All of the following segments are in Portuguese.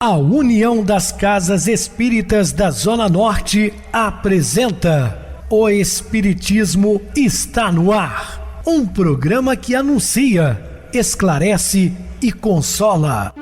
A União das Casas Espíritas da Zona Norte apresenta O Espiritismo está no ar. Um programa que anuncia, esclarece e consola.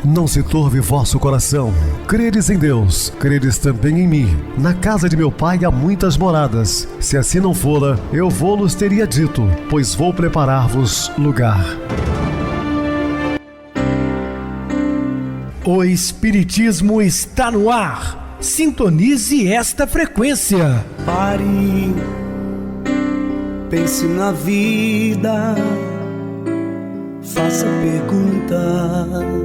Não se turve vosso coração. Credes em Deus, credes também em mim. Na casa de meu pai há muitas moradas. Se assim não fora, eu vou-los teria dito, pois vou preparar-vos lugar. O Espiritismo está no ar. Sintonize esta frequência. Pare, pense na vida, faça perguntas.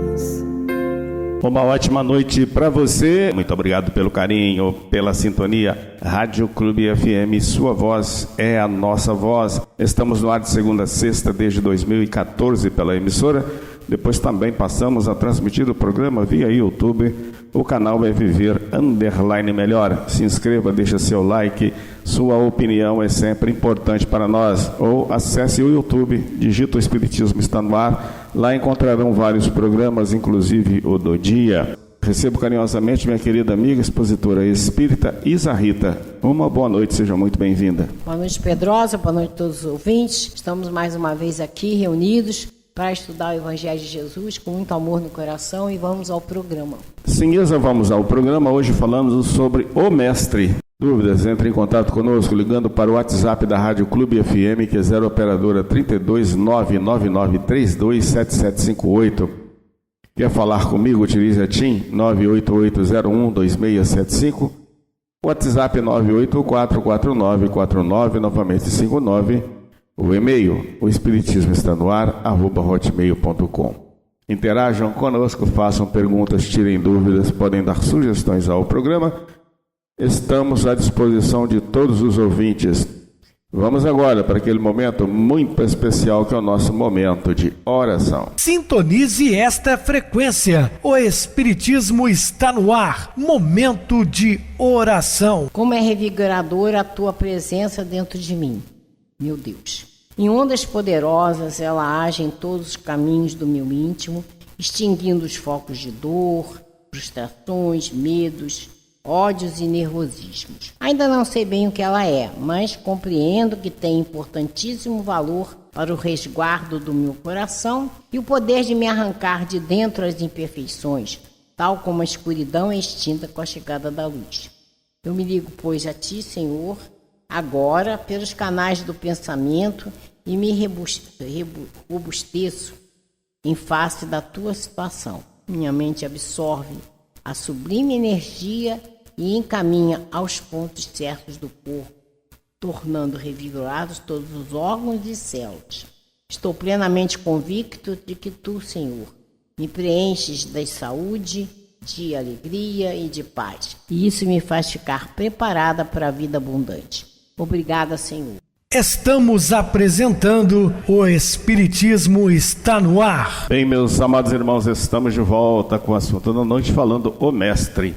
Uma ótima noite para você. Muito obrigado pelo carinho, pela sintonia. Rádio Clube FM, sua voz é a nossa voz. Estamos no ar de segunda a sexta desde 2014 pela emissora. Depois também passamos a transmitir o programa via YouTube. O canal é Viver _ Melhor. Se inscreva, deixa seu like. Sua opinião é sempre importante para nós. Ou acesse o YouTube, digita o Espiritismo está no ar. Lá encontrarão vários programas, inclusive o do dia. Recebo carinhosamente minha querida amiga, expositora espírita Isa Rita. Uma boa noite, seja muito bem-vinda. Boa noite, Pedrosa, boa noite a todos os ouvintes. Estamos mais uma vez aqui reunidos para estudar o Evangelho de Jesus com muito amor no coração e vamos ao programa. Sim, Isa, vamos ao programa. Hoje falamos sobre o Mestre. Dúvidas, entre em contato conosco ligando para o WhatsApp da Rádio Clube FM, que é 0 operadora 32 99932 7758. Quer falar comigo? Utilize a TIM 988012675. WhatsApp 9844949, novamente 59. O e-mail, o espiritismo está no ar, @hotmail.com. Interajam conosco, façam perguntas, tirem dúvidas, podem dar sugestões ao programa. Estamos à disposição de todos os ouvintes. Vamos agora para aquele momento muito especial que é o nosso momento de oração. Sintonize esta frequência. O Espiritismo está no ar. Momento de oração. Como é revigoradora a tua presença dentro de mim, meu Deus. Em ondas poderosas ela age em todos os caminhos do meu íntimo, extinguindo os focos de dor, frustrações, medos, ódios e nervosismos. Ainda não sei bem o que ela é, mas compreendo que tem importantíssimo valor para o resguardo do meu coração e o poder de me arrancar de dentro as imperfeições, tal como a escuridão é extinta com a chegada da luz. Eu me ligo, pois, a Ti, Senhor, agora pelos canais do pensamento e me robusteço em face da Tua situação. Minha mente absorve a sublime energia e encaminha aos pontos certos do corpo, tornando revigorados todos os órgãos e células. Estou plenamente convicto de que Tu, Senhor, me preenches de saúde, de alegria e de paz. E isso me faz ficar preparada para a vida abundante. Obrigada, Senhor. Estamos apresentando O Espiritismo está no ar. Bem, meus amados irmãos, estamos de volta com o assunto da noite falando o Mestre.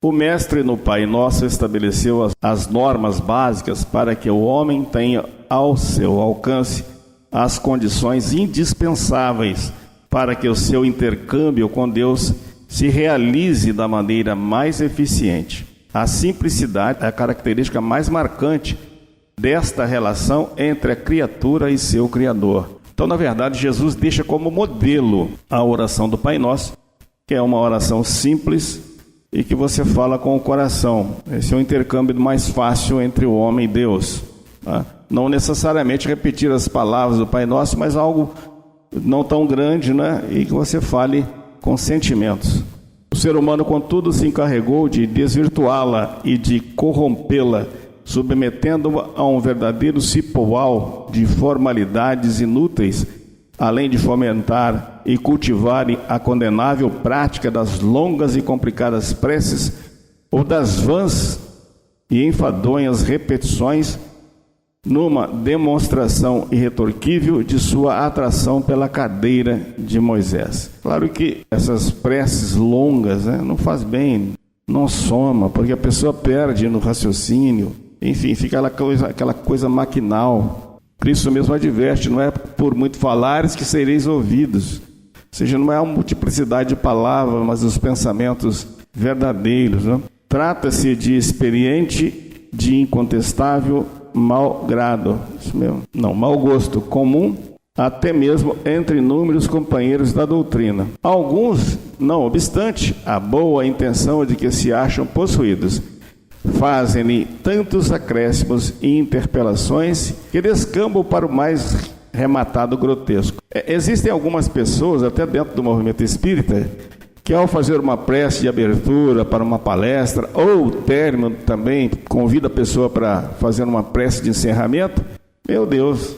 O Mestre no Pai Nosso estabeleceu as normas básicas para que o homem tenha ao seu alcance as condições indispensáveis para que o seu intercâmbio com Deus se realize da maneira mais eficiente. A simplicidade é a característica mais marcante desta relação entre a criatura e seu Criador. Então, na verdade, Jesus deixa como modelo a oração do Pai Nosso, que é uma oração simples e que você fala com o coração. Esse é o intercâmbio mais fácil entre o homem e Deus. Tá? Não necessariamente repetir as palavras do Pai Nosso, mas algo não tão grande, né? E que você fale com sentimentos. O ser humano, contudo, se encarregou de desvirtuá-la e de corrompê-la, submetendo-a a um verdadeiro cipoal de formalidades inúteis, além de fomentar e cultivar a condenável prática das longas e complicadas preces ou das vãs e enfadonhas repetições numa demonstração irretorquível de sua atração pela cadeira de Moisés. Claro que essas preces longas, não faz bem, não soma, porque a pessoa perde no raciocínio, enfim, fica aquela coisa maquinal. Cristo mesmo adverte, não é por muito falares que sereis ouvidos. Ou seja, não é a multiplicidade de palavras, mas os pensamentos verdadeiros, né? Trata-se de experiente, de incontestável mau grado, isso mesmo, não, mau gosto comum, até mesmo entre inúmeros companheiros da doutrina. Alguns, não obstante a boa intenção de que se acham possuídos, fazem-lhe tantos acréscimos e interpelações que descambam para o mais rematado grotesco. Existem algumas pessoas, até dentro do movimento espírita, que ao fazer uma prece de abertura para uma palestra, ou término também, convida a pessoa para fazer uma prece de encerramento, meu Deus,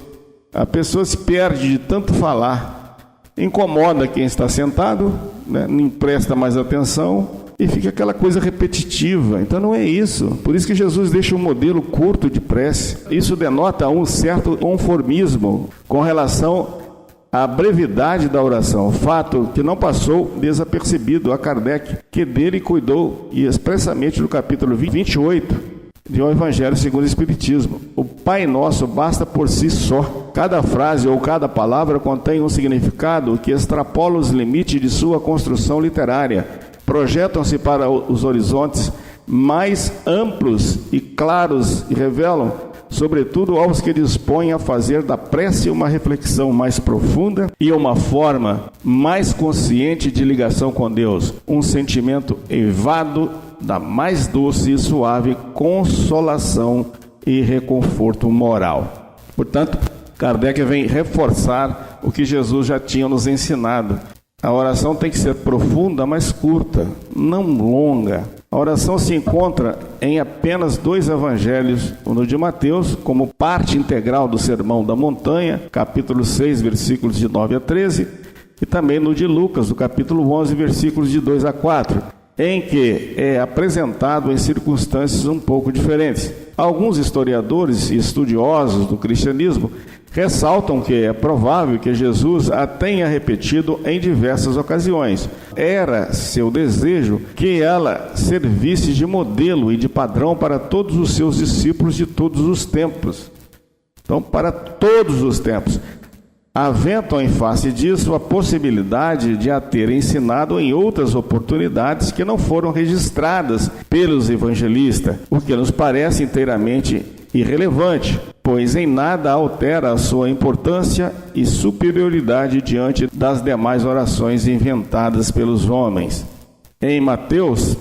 a pessoa se perde de tanto falar, incomoda quem está sentado, né, não presta mais atenção e fica aquela coisa repetitiva. Então não é isso. Por isso que Jesus deixa um modelo curto de prece. Isso denota um certo conformismo com relação à brevidade da oração, fato que não passou desapercebido a Kardec, que dele cuidou, e expressamente no capítulo 28 de O Evangelho segundo o Espiritismo. O Pai Nosso basta por si só. Cada frase ou cada palavra contém um significado que extrapola os limites de sua construção literária. Projetam-se para os horizontes mais amplos e claros e revelam, sobretudo aos que dispõem a fazer da prece uma reflexão mais profunda e uma forma mais consciente de ligação com Deus, um sentimento eivado da mais doce e suave consolação e reconforto moral. Portanto, Kardec vem reforçar o que Jesus já tinha nos ensinado. A oração tem que ser profunda, mas curta, não longa. A oração se encontra em apenas 2 evangelhos, no de Mateus, como parte integral do Sermão da Montanha, capítulo 6, versículos de 9 a 13, e também no de Lucas, do capítulo 11, versículos de 2 a 4, em que é apresentado em circunstâncias um pouco diferentes. Alguns historiadores e estudiosos do cristianismo ressaltam que é provável que Jesus a tenha repetido em diversas ocasiões. Era seu desejo que ela servisse de modelo e de padrão para todos os seus discípulos de todos os tempos. Então, para todos os tempos. Aventam em face disso a possibilidade de a ter ensinado em outras oportunidades que não foram registradas pelos evangelistas, o que nos parece inteiramente irrelevante, pois em nada altera a sua importância e superioridade diante das demais orações inventadas pelos homens. Em Mateus,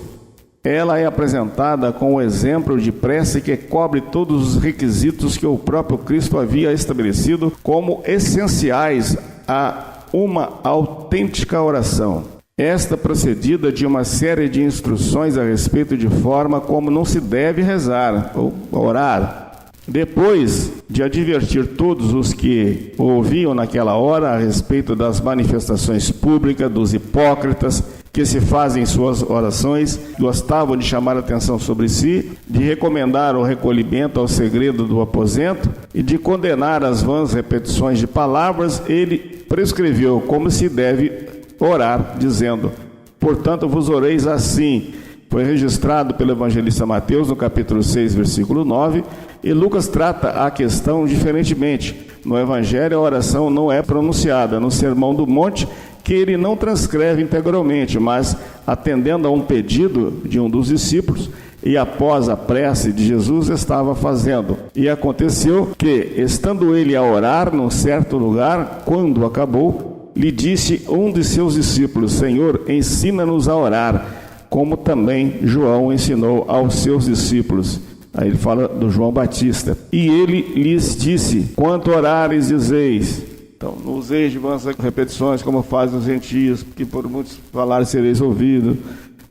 ela é apresentada com o exemplo de prece que cobre todos os requisitos que o próprio Cristo havia estabelecido como essenciais a uma autêntica oração. Esta procedida de uma série de instruções a respeito de forma como não se deve rezar ou orar. Depois de advertir todos os que ouviam naquela hora a respeito das manifestações públicas dos hipócritas que se fazem suas orações, gostavam de chamar a atenção sobre si, de recomendar o recolhimento ao segredo do aposento e de condenar as vãs repetições de palavras, ele prescreveu como se deve orar, dizendo: portanto vos oreis assim. Foi registrado pelo evangelista Mateus no capítulo 6, versículo 9, e Lucas trata a questão diferentemente. No evangelho a oração não é pronunciada. No Sermão do Monte, que ele não transcreve integralmente, mas atendendo a um pedido de um dos discípulos, e após a prece de Jesus estava fazendo. E aconteceu que, estando ele a orar num certo lugar, quando acabou, lhe disse um de seus discípulos: Senhor, ensina-nos a orar, como também João ensinou aos seus discípulos. Aí ele fala do João Batista. E ele lhes disse: quanto orares, dizeis. Então, não useis de vãs repetições, como fazem os gentios, que por muitos falares sereis ouvidos,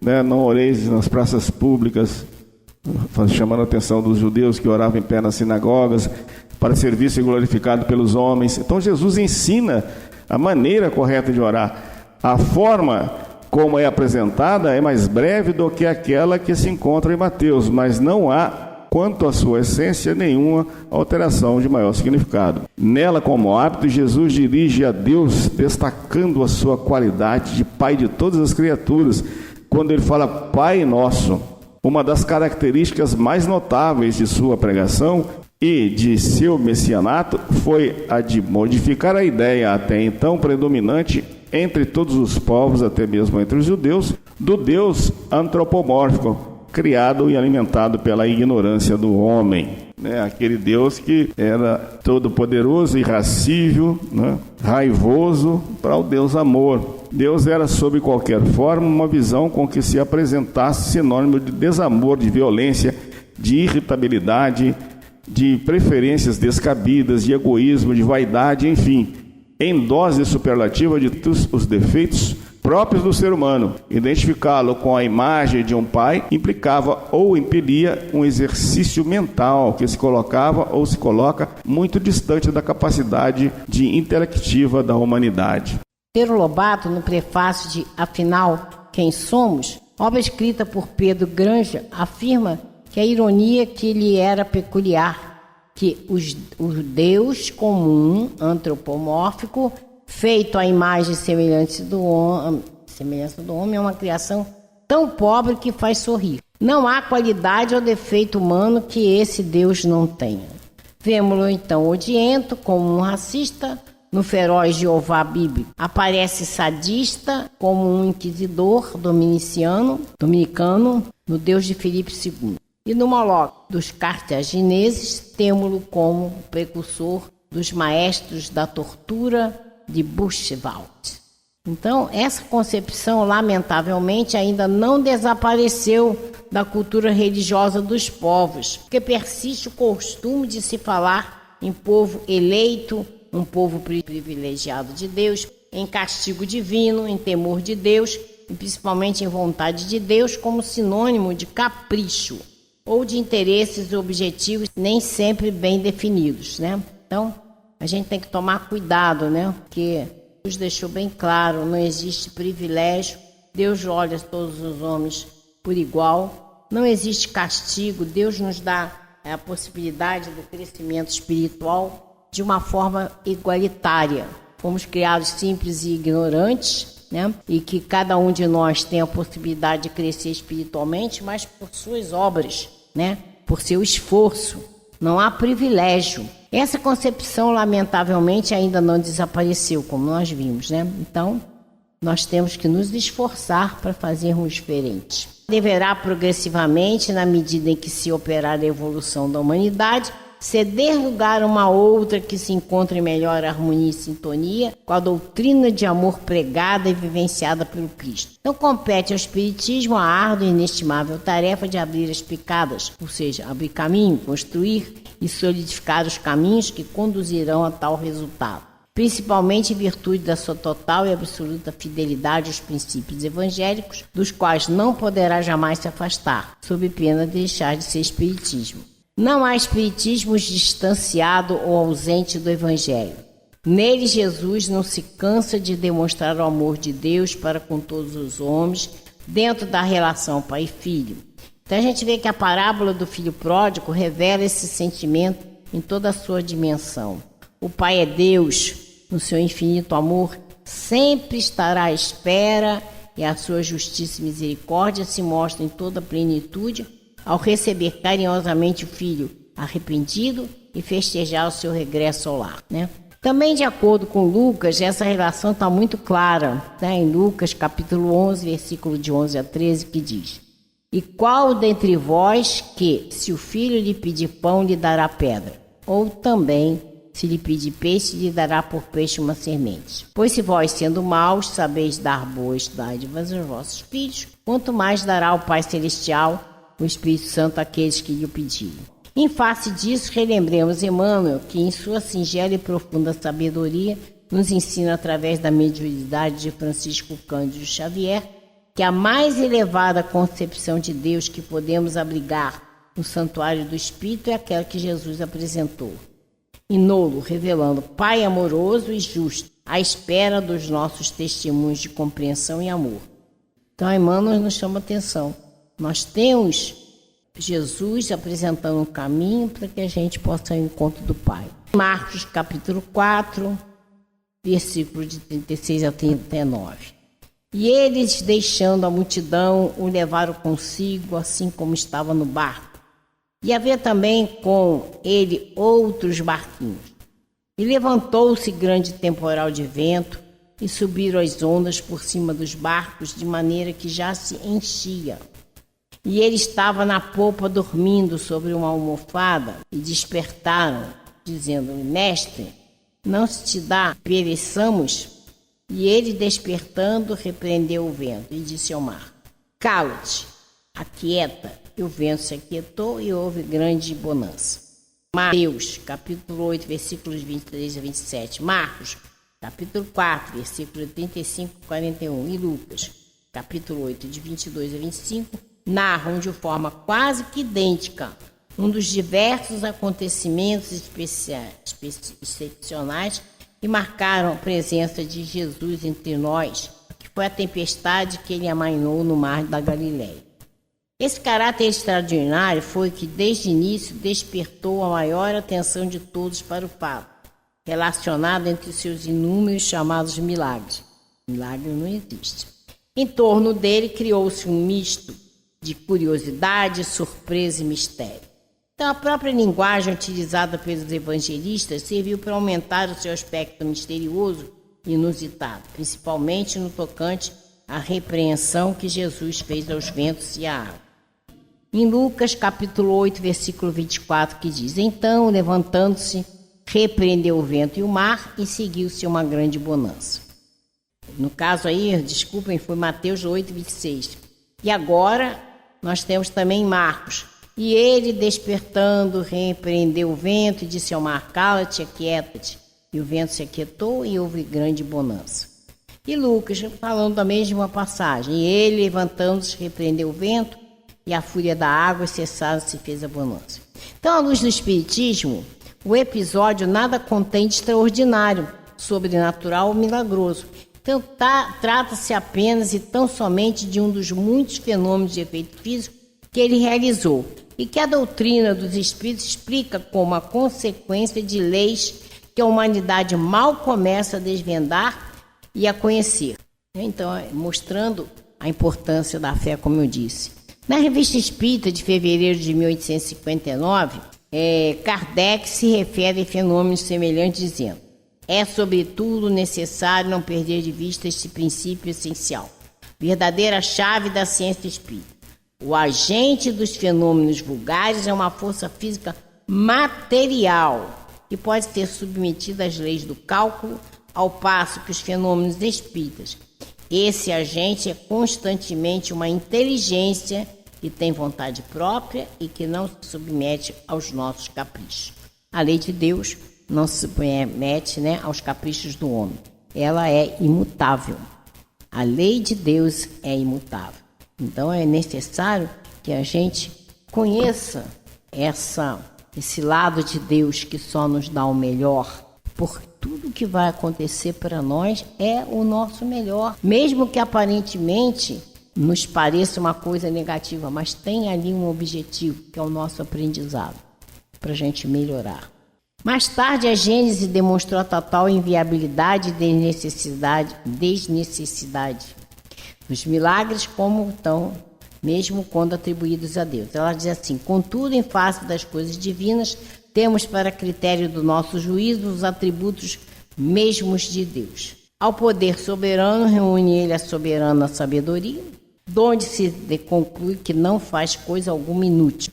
né? Não oreis nas praças públicas, chamando a atenção dos judeus que oravam em pé nas sinagogas, para ser visto e glorificado pelos homens. Então, Jesus ensina a maneira correta de orar. A forma como é apresentada é mais breve do que aquela que se encontra em Mateus, mas não há, quanto à sua essência, nenhuma alteração de maior significado. Nela, como hábito, Jesus dirige a Deus, destacando a sua qualidade de Pai de todas as criaturas, quando ele fala Pai Nosso. Uma das características mais notáveis de sua pregação e de seu messianato foi a de modificar a ideia até então predominante entre todos os povos, até mesmo entre os judeus, do Deus antropomórfico, criado e alimentado pela ignorância do homem. Aquele Deus que era todo-poderoso, irracível, raivoso, para o Deus amor. Deus era, sob qualquer forma, uma visão com que se apresentasse sinônimo de desamor, de violência, de irritabilidade, de preferências descabidas, de egoísmo, de vaidade, enfim, em dose superlativa de todos os defeitos próprios do ser humano. Identificá-lo com a imagem de um pai implicava ou impedia um exercício mental que se colocava ou se coloca muito distante da capacidade intelectiva da humanidade. Monteiro Lobato, no prefácio de Afinal, Quem Somos?, obra escrita por Pedro Granja, afirma que a ironia que lhe era peculiar, que o Deus comum, antropomórfico, feito à imagem e semelhança do homem, é uma criação tão pobre que faz sorrir. Não há qualidade ou defeito humano que esse Deus não tenha. Vemo-lo então odiento, como um racista, no feroz Jeová bíblico. Aparece sadista, como um inquisidor dominicano, no Deus de Filipe II. E no Moloch dos cartagineses, temo-lo como precursor dos maestros da tortura de Buchenwald. Então, essa concepção, lamentavelmente, ainda não desapareceu da cultura religiosa dos povos, porque persiste o costume de se falar em povo eleito, um povo privilegiado de Deus, em castigo divino, em temor de Deus e principalmente em vontade de Deus, como sinônimo de capricho ou de interesses objetivos nem sempre bem definidos, Então, a gente tem que tomar cuidado, Porque Deus deixou bem claro, não existe privilégio, Deus olha todos os homens por igual, não existe castigo, Deus nos dá a possibilidade do crescimento espiritual de uma forma igualitária. Fomos criados simples e ignorantes, E que cada um de nós tem a possibilidade de crescer espiritualmente, mas por suas obras, Por seu esforço. Não há privilégio. Essa concepção, lamentavelmente, ainda não desapareceu, como nós vimos, Então, nós temos que nos esforçar para fazermos diferente. Deverá progressivamente, na medida em que se operar a evolução da humanidade, ceder lugar a uma outra que se encontre em melhor harmonia e sintonia com a doutrina de amor pregada e vivenciada pelo Cristo. Então compete ao Espiritismo a árdua e inestimável tarefa de abrir as picadas, ou seja, abrir caminho, construir e solidificar os caminhos que conduzirão a tal resultado, principalmente em virtude da sua total e absoluta fidelidade aos princípios evangélicos, dos quais não poderá jamais se afastar, sob pena de deixar de ser Espiritismo. Não há espiritismo distanciado ou ausente do Evangelho. Nele, Jesus não se cansa de demonstrar o amor de Deus para com todos os homens, dentro da relação pai e filho. Então a gente vê que a parábola do filho pródigo revela esse sentimento em toda a sua dimensão. O Pai é Deus, no seu infinito amor, sempre estará à espera e a sua justiça e misericórdia se mostram em toda a plenitude ao receber carinhosamente o filho arrependido e festejar o seu regresso ao lar, Também, de acordo com Lucas, essa relação está muito clara, em Lucas capítulo 11, versículo de 11 a 13, que diz: E qual dentre vós que, se o filho lhe pedir pão, lhe dará pedra? Ou também, se lhe pedir peixe, lhe dará por peixe uma semente? Pois se vós, sendo maus, sabeis dar boas dádivas aos vossos filhos, quanto mais dará o Pai Celestial, o Espírito Santo, àqueles que lhe o pedirem. Em face disso, relembremos Emmanuel, que em sua singela e profunda sabedoria nos ensina através da mediunidade de Francisco Cândido Xavier que a mais elevada concepção de Deus que podemos abrigar no santuário do Espírito é aquela que Jesus apresentou. E nolo, revelando Pai amoroso e justo, à espera dos nossos testemunhos de compreensão e amor. Então, Emmanuel nos chama atenção. Nós temos Jesus apresentando um caminho para que a gente possa ir ao encontro do Pai. Marcos capítulo 4, versículo de 36 a 39. E eles, deixando a multidão, o levaram consigo, assim como estava no barco, E havia também com ele outros barquinhos. E levantou-se grande temporal de vento, e subiram as ondas por cima dos barcos, de maneira que já se enchia. E ele estava na popa dormindo sobre uma almofada, e despertaram, dizendo: Mestre, não se te dá, pereçamos? E ele, despertando, repreendeu o vento e disse ao mar: Cala-te, aquieta. E o vento se aquietou e houve grande bonança. Mateus, capítulo 8, versículos 23 a 27. Marcos, capítulo 4, versículos 35 a 41. E Lucas, capítulo 8, de 22 a 25, narram de forma quase que idêntica um dos diversos acontecimentos excepcionais que marcaram a presença de Jesus entre nós, que foi a tempestade que ele amainou no mar da Galileia. Esse caráter extraordinário foi que, desde o início, despertou a maior atenção de todos para o fato, relacionado entre seus inúmeros chamados milagres. Milagre não existe. Em torno dele criou-se um misto de curiosidade, surpresa e mistério. Então, a própria linguagem utilizada pelos evangelistas serviu para aumentar o seu aspecto misterioso e inusitado, principalmente no tocante à repreensão que Jesus fez aos ventos e à água. Em Lucas, capítulo 8, versículo 24, que diz: Então, levantando-se, repreendeu o vento e o mar e seguiu-se uma grande bonança. No caso aí, desculpem, foi Mateus 8, 26. E agora, nós temos também Marcos. E ele, despertando, repreendeu o vento e disse ao mar: Cala-te, aquieta-te. E o vento se aquietou e houve grande bonança. E Lucas, falando da mesma passagem: E ele, levantando-se, repreendeu o vento e a fúria da água cessada, se fez a bonança. Então, à luz do Espiritismo, o episódio nada contém de extraordinário, sobrenatural ou milagroso. Então, trata-se apenas e tão somente de um dos muitos fenômenos de efeito físico que ele realizou e que a doutrina dos Espíritos explica como a consequência de leis que a humanidade mal começa a desvendar e a conhecer. Então, mostrando a importância da fé, como eu disse. Na Revista Espírita de fevereiro de 1859, Kardec se refere a fenômenos semelhantes, dizendo: É, sobretudo, necessário não perder de vista este princípio essencial, verdadeira chave da ciência espírita. O agente dos fenômenos vulgares é uma força física material que pode ser submetida às leis do cálculo, ao passo que os fenômenos espíritas, esse agente é constantemente uma inteligência que tem vontade própria e que não se submete aos nossos caprichos. A lei de Deus não se submete, aos caprichos do homem. Ela é imutável. A lei de Deus é imutável. Então é necessário que a gente conheça esse lado de Deus que só nos dá o melhor, porque tudo que vai acontecer para nós é o nosso melhor, mesmo que aparentemente nos pareça uma coisa negativa, mas tem ali um objetivo, que é o nosso aprendizado, para a gente melhorar. Mais tarde, a Gênese demonstrou a total inviabilidade e desnecessidade dos milagres, como estão, mesmo quando atribuídos a Deus. Ela diz assim: Contudo, em face das coisas divinas, temos para critério do nosso juízo os atributos mesmos de Deus. Ao poder soberano, reúne ele a soberana sabedoria, donde se conclui que não faz coisa alguma inútil.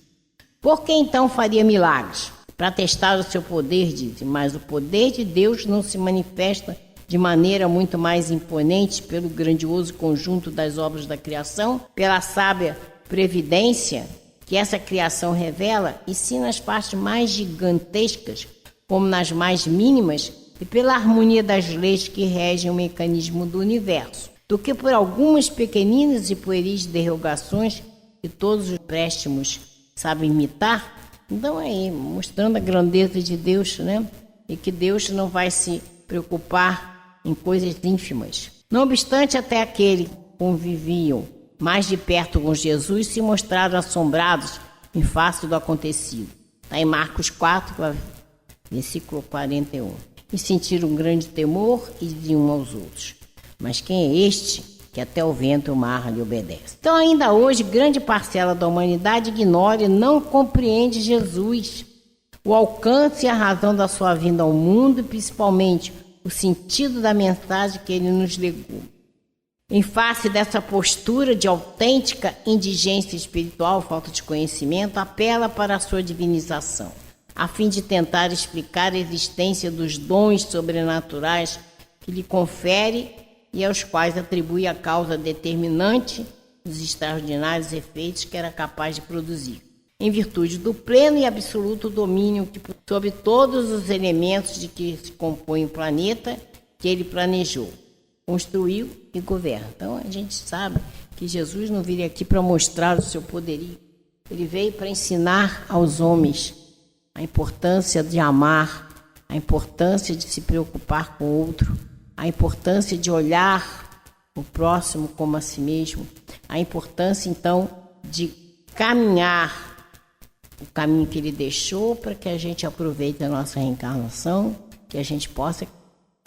Por que então faria milagres? Para testar o seu poder, dizem, mas o poder de Deus não se manifesta de maneira muito mais imponente pelo grandioso conjunto das obras da criação, pela sábia previdência que essa criação revela, e sim nas partes mais gigantescas, como nas mais mínimas, e pela harmonia das leis que regem o mecanismo do universo, do que por algumas pequeninas e pueris derrogações que todos os préstimos sabem imitar. Então aí, mostrando a grandeza de Deus, e que Deus não vai se preocupar em coisas ínfimas. Não obstante, até aqueles que conviviam mais de perto com Jesus se mostraram assombrados em face do acontecido. Está em Marcos 4, versículo 41. E sentiram um grande temor e diziam uns aos outros: Mas quem é este que até o vento e o mar lhe obedecem. Então, ainda hoje, grande parcela da humanidade ignora e não compreende Jesus, o alcance e a razão da sua vinda ao mundo e, principalmente, o sentido da mensagem que ele nos legou. Em face dessa postura de autêntica indigência espiritual, falta de conhecimento, apela para a sua divinização, a fim de tentar explicar a existência dos dons sobrenaturais que lhe confere e aos quais atribui a causa determinante dos extraordinários efeitos que era capaz de produzir, em virtude do pleno e absoluto domínio sobre todos os elementos de que se compõe o planeta que ele planejou, construiu e governa. Então a gente sabe que Jesus não veio aqui para mostrar o seu poderio, ele veio para ensinar aos homens a importância de amar, a importância de se preocupar com o outro, a importância de olhar o próximo como a si mesmo, a importância, então, de caminhar o caminho que ele deixou para que a gente aproveite a nossa reencarnação, que a gente possa,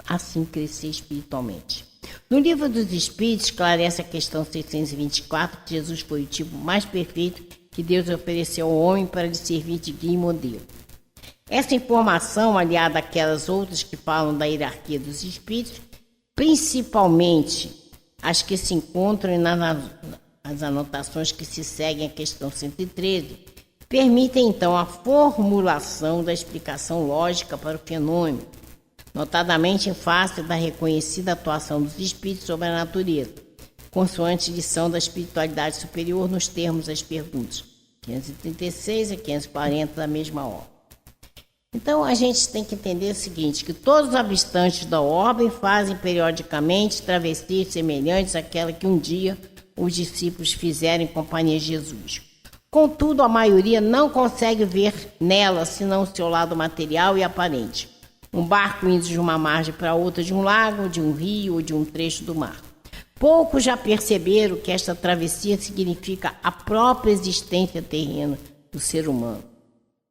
assim, crescer espiritualmente. No Livro dos Espíritos, esclarece a questão 624, que Jesus foi o tipo mais perfeito que Deus ofereceu ao homem para lhe servir de guia e modelo. Essa informação, aliada àquelas outras que falam da hierarquia dos espíritos, principalmente as que se encontram nas anotações que se seguem à questão 113, permitem então a formulação da explicação lógica para o fenômeno, notadamente em face da reconhecida atuação dos espíritos sobre a natureza, consoante lição da espiritualidade superior nos termos das perguntas 536 e 540 da mesma ordem. Então, a gente tem que entender o seguinte, que todos os habitantes da orbe fazem periodicamente travessias semelhantes àquela que um dia os discípulos fizeram em companhia de Jesus. Contudo, a maioria não consegue ver nela senão o seu lado material e aparente. Um barco indo de uma margem para outra de um lago, de um rio ou de um trecho do mar. Poucos já perceberam que esta travessia significa a própria existência terrena do ser humano,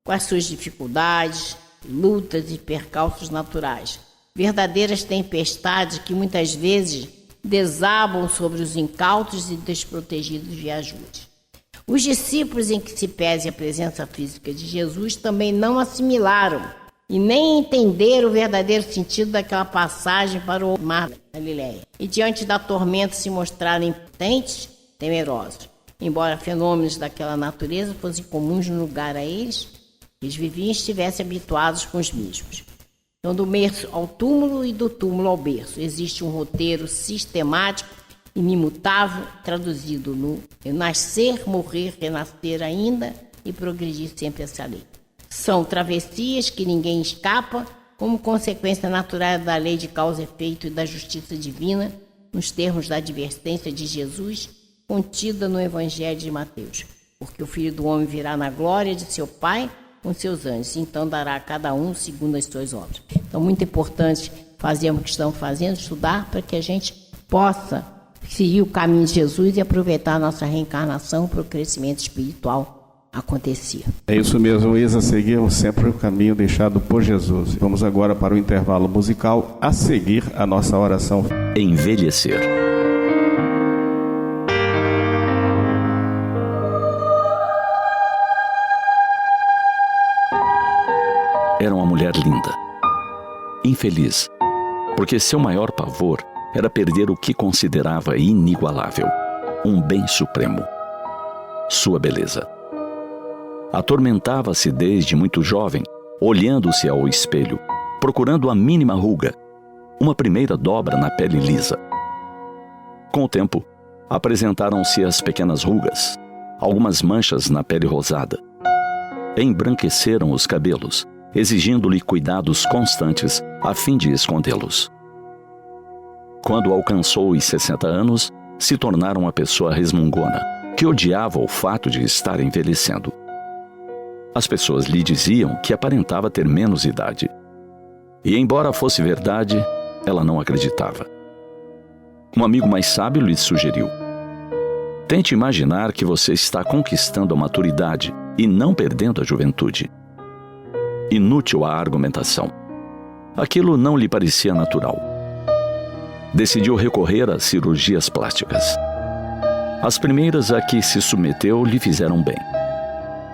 com as suas dificuldades, lutas e percalços naturais, verdadeiras tempestades que muitas vezes desabam sobre os incautos e desprotegidos viajantes. Os discípulos, em que se pese a presença física de Jesus, também não assimilaram e nem entenderam o verdadeiro sentido daquela passagem para o mar da Galileia. E diante da tormenta se mostraram impotentes, temerosos. Embora fenômenos daquela natureza fossem comuns no lugar a eles viviam e estivessem habituados com os mesmos. Então, do berço ao túmulo e do túmulo ao berço, existe um roteiro sistemático e imutável, traduzido no nascer, morrer, renascer ainda e progredir sempre essa lei. São travessias que ninguém escapa, como consequência natural da lei de causa e efeito e da justiça divina, nos termos da advertência de Jesus, contida no Evangelho de Mateus. Porque o Filho do Homem virá na glória de seu Pai com seus anjos, então dará a cada um segundo as suas obras. Então, muito importante fazermos o que estamos fazendo, estudar para que a gente possa seguir o caminho de Jesus e aproveitar a nossa reencarnação para o crescimento espiritual acontecer. É isso mesmo, Isa, seguimos sempre o caminho deixado por Jesus. Vamos agora para o intervalo musical, a seguir a nossa oração. Envelhecer. Era uma mulher linda, infeliz, porque seu maior pavor era perder o que considerava inigualável, um bem supremo, sua beleza. Atormentava-se desde muito jovem, olhando-se ao espelho, procurando a mínima ruga, uma primeira dobra na pele lisa. Com o tempo, apresentaram-se as pequenas rugas, algumas manchas na pele rosada. Embranqueceram os cabelos, exigindo-lhe cuidados constantes a fim de escondê-los. Quando alcançou os 60 anos, se tornara uma pessoa resmungona, que odiava o fato de estar envelhecendo. As pessoas lhe diziam que aparentava ter menos idade. E, embora fosse verdade, ela não acreditava. Um amigo mais sábio lhe sugeriu: tente imaginar que você está conquistando a maturidade e não perdendo a juventude. Inútil a argumentação. Aquilo não lhe parecia natural. decidiu recorrer às cirurgias plásticas. As primeiras a que se submeteu lhe fizeram bem.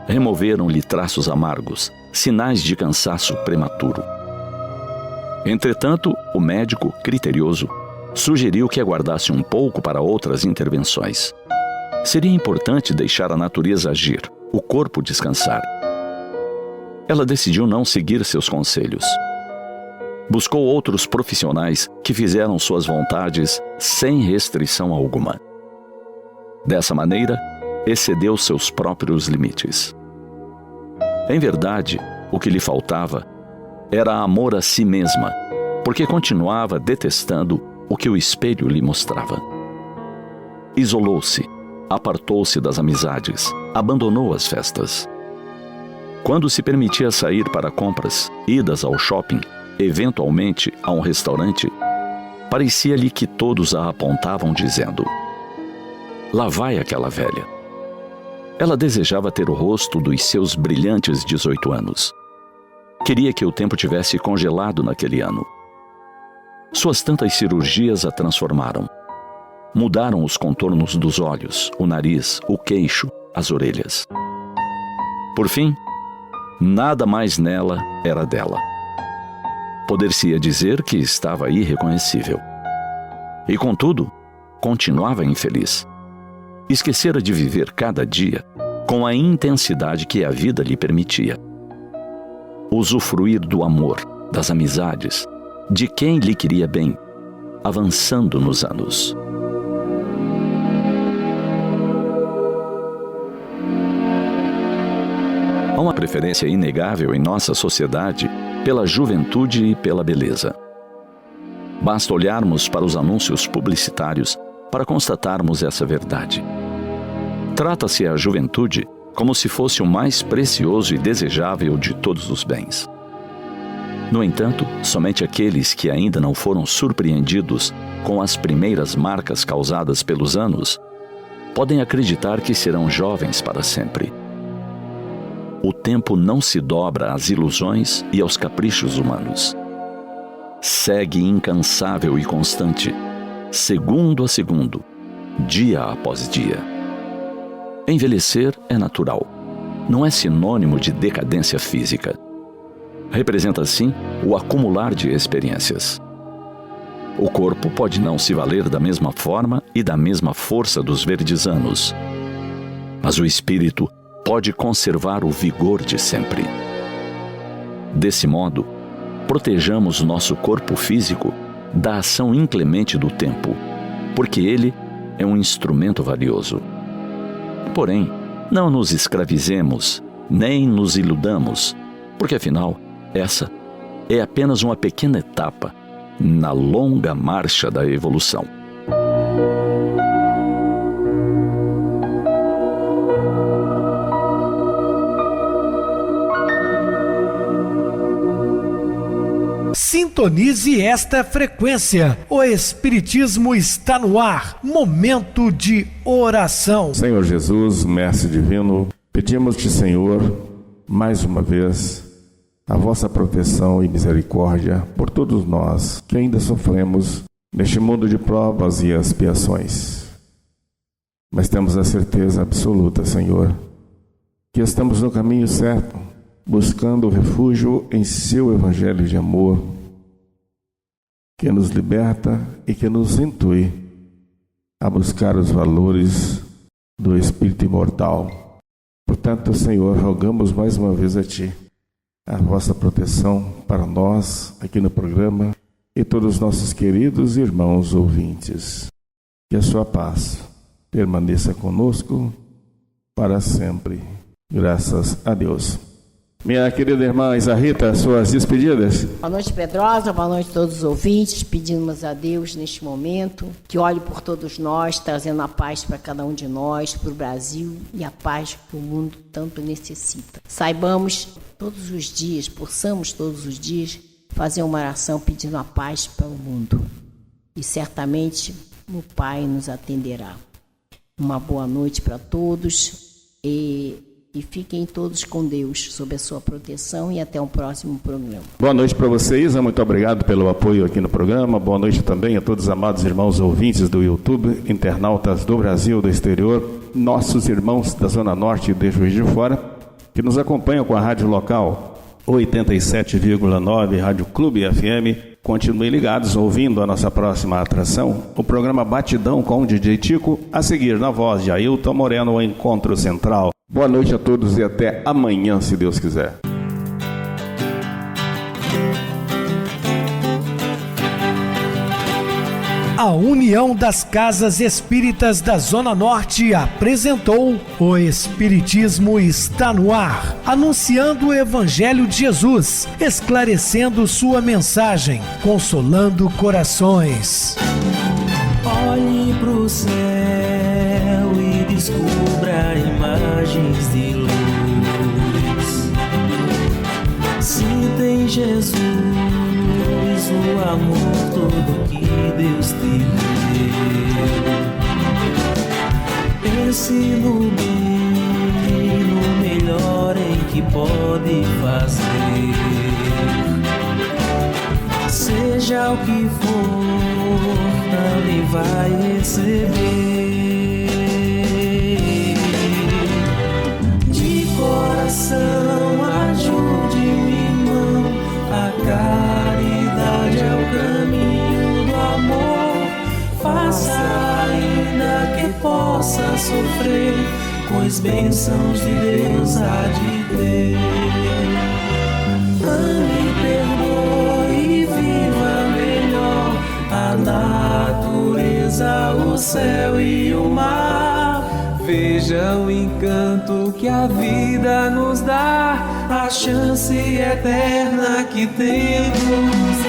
Removeram-lhe traços amargos, sinais de cansaço prematuro. Entretanto, o médico, criterioso, sugeriu que aguardasse um pouco para outras intervenções. Seria importante deixar a natureza agir, o corpo descansar. Ela decidiu não seguir seus conselhos. Buscou outros profissionais que fizeram suas vontades sem restrição alguma. Dessa maneira, excedeu seus próprios limites. Em verdade, o que lhe faltava era amor a si mesma, porque continuava detestando o que o espelho lhe mostrava. Isolou-se, apartou-se das amizades, abandonou as festas. Quando se permitia sair para compras, idas ao shopping, eventualmente a um restaurante, parecia-lhe que todos a apontavam dizendo: lá vai aquela velha. Ela desejava ter o rosto dos seus brilhantes 18 anos. Queria que o tempo tivesse congelado naquele ano. Suas tantas cirurgias a transformaram. Mudaram os contornos dos olhos, o nariz, o queixo, as orelhas. Por fim, nada mais nela era dela. Poder-se-ia dizer que estava irreconhecível. E, contudo, continuava infeliz. Esquecera de viver cada dia com a intensidade que a vida lhe permitia. Usufruir do amor, das amizades, de quem lhe queria bem, avançando nos anos. Há uma preferência inegável em nossa sociedade pela juventude e pela beleza. Basta olharmos para os anúncios publicitários para constatarmos essa verdade. Trata-se a juventude como se fosse o mais precioso e desejável de todos os bens. No entanto, somente aqueles que ainda não foram surpreendidos com as primeiras marcas causadas pelos anos podem acreditar que serão jovens para sempre. O tempo não se dobra às ilusões e aos caprichos humanos. Segue incansável e constante, segundo a segundo, dia após dia. Envelhecer é natural, não é sinônimo de decadência física. Representa, sim, o acumular de experiências. O corpo pode não se valer da mesma forma e da mesma força dos verdes anos, mas o espírito pode conservar o vigor de sempre. Desse modo, protejamos nosso corpo físico da ação inclemente do tempo, porque ele é um instrumento valioso. Porém, não nos escravizemos, nem nos iludamos, porque afinal, essa é apenas uma pequena etapa na longa marcha da evolução. Sintonize esta frequência. O Espiritismo está no ar. Momento de oração. Senhor Jesus, Mestre Divino, pedimos-te, Senhor, mais uma vez, a vossa proteção e misericórdia por todos nós que ainda sofremos neste mundo de provas e expiações. Mas temos a certeza absoluta, Senhor, que estamos no caminho certo, buscando o refúgio em seu Evangelho de amor, que nos liberta e que nos intui a buscar os valores do Espírito imortal. Portanto, Senhor, rogamos mais uma vez a Ti a vossa proteção para nós aqui no programa e todos os nossos queridos irmãos ouvintes. Que a sua paz permaneça conosco para sempre. Graças a Deus. Minha querida irmã Isa Rita, suas despedidas. Boa noite, Pedrosa, boa noite a todos os ouvintes. Pedimos a Deus neste momento que olhe por todos nós, trazendo a paz para cada um de nós, para o Brasil e a paz que o mundo tanto necessita. Saibamos todos os dias, possamos todos os dias fazer uma oração pedindo a paz para o mundo. E certamente o Pai nos atenderá. Uma boa noite para todos e E fiquem todos com Deus, sob a sua proteção, e até o próximo programa. Boa noite para vocês, muito obrigado pelo apoio aqui no programa. Boa noite também a todos os amados irmãos ouvintes do YouTube, internautas do Brasil, do exterior, nossos irmãos da Zona Norte e de Juiz de Fora, que nos acompanham com a rádio local 87,9 Rádio Clube FM. Continuem ligados, ouvindo a nossa próxima atração, o programa Batidão com o DJ Tico, a seguir na voz de Ailton Moreno, o Encontro Central. Boa noite a todos e até amanhã, se Deus quiser. A União das Casas Espíritas da Zona Norte apresentou O Espiritismo Está no Ar, anunciando o Evangelho de Jesus, esclarecendo sua mensagem, consolando corações. Olhe pro céu e descubra imagens de luz. Sinta em Jesus o amor todo que Deus te deu. Pense no bem, no melhor em que pode fazer. Seja o que for, também vai receber. De coração, ajude-me, irmão, a caridade é o caminho do amor. Faça ainda que possa sofrer, pois bênçãos de Deus há de ter. Ame, perdoe e viva melhor a natureza, o céu e o mar. Veja o encanto que a vida nos dá, a chance eterna que temos.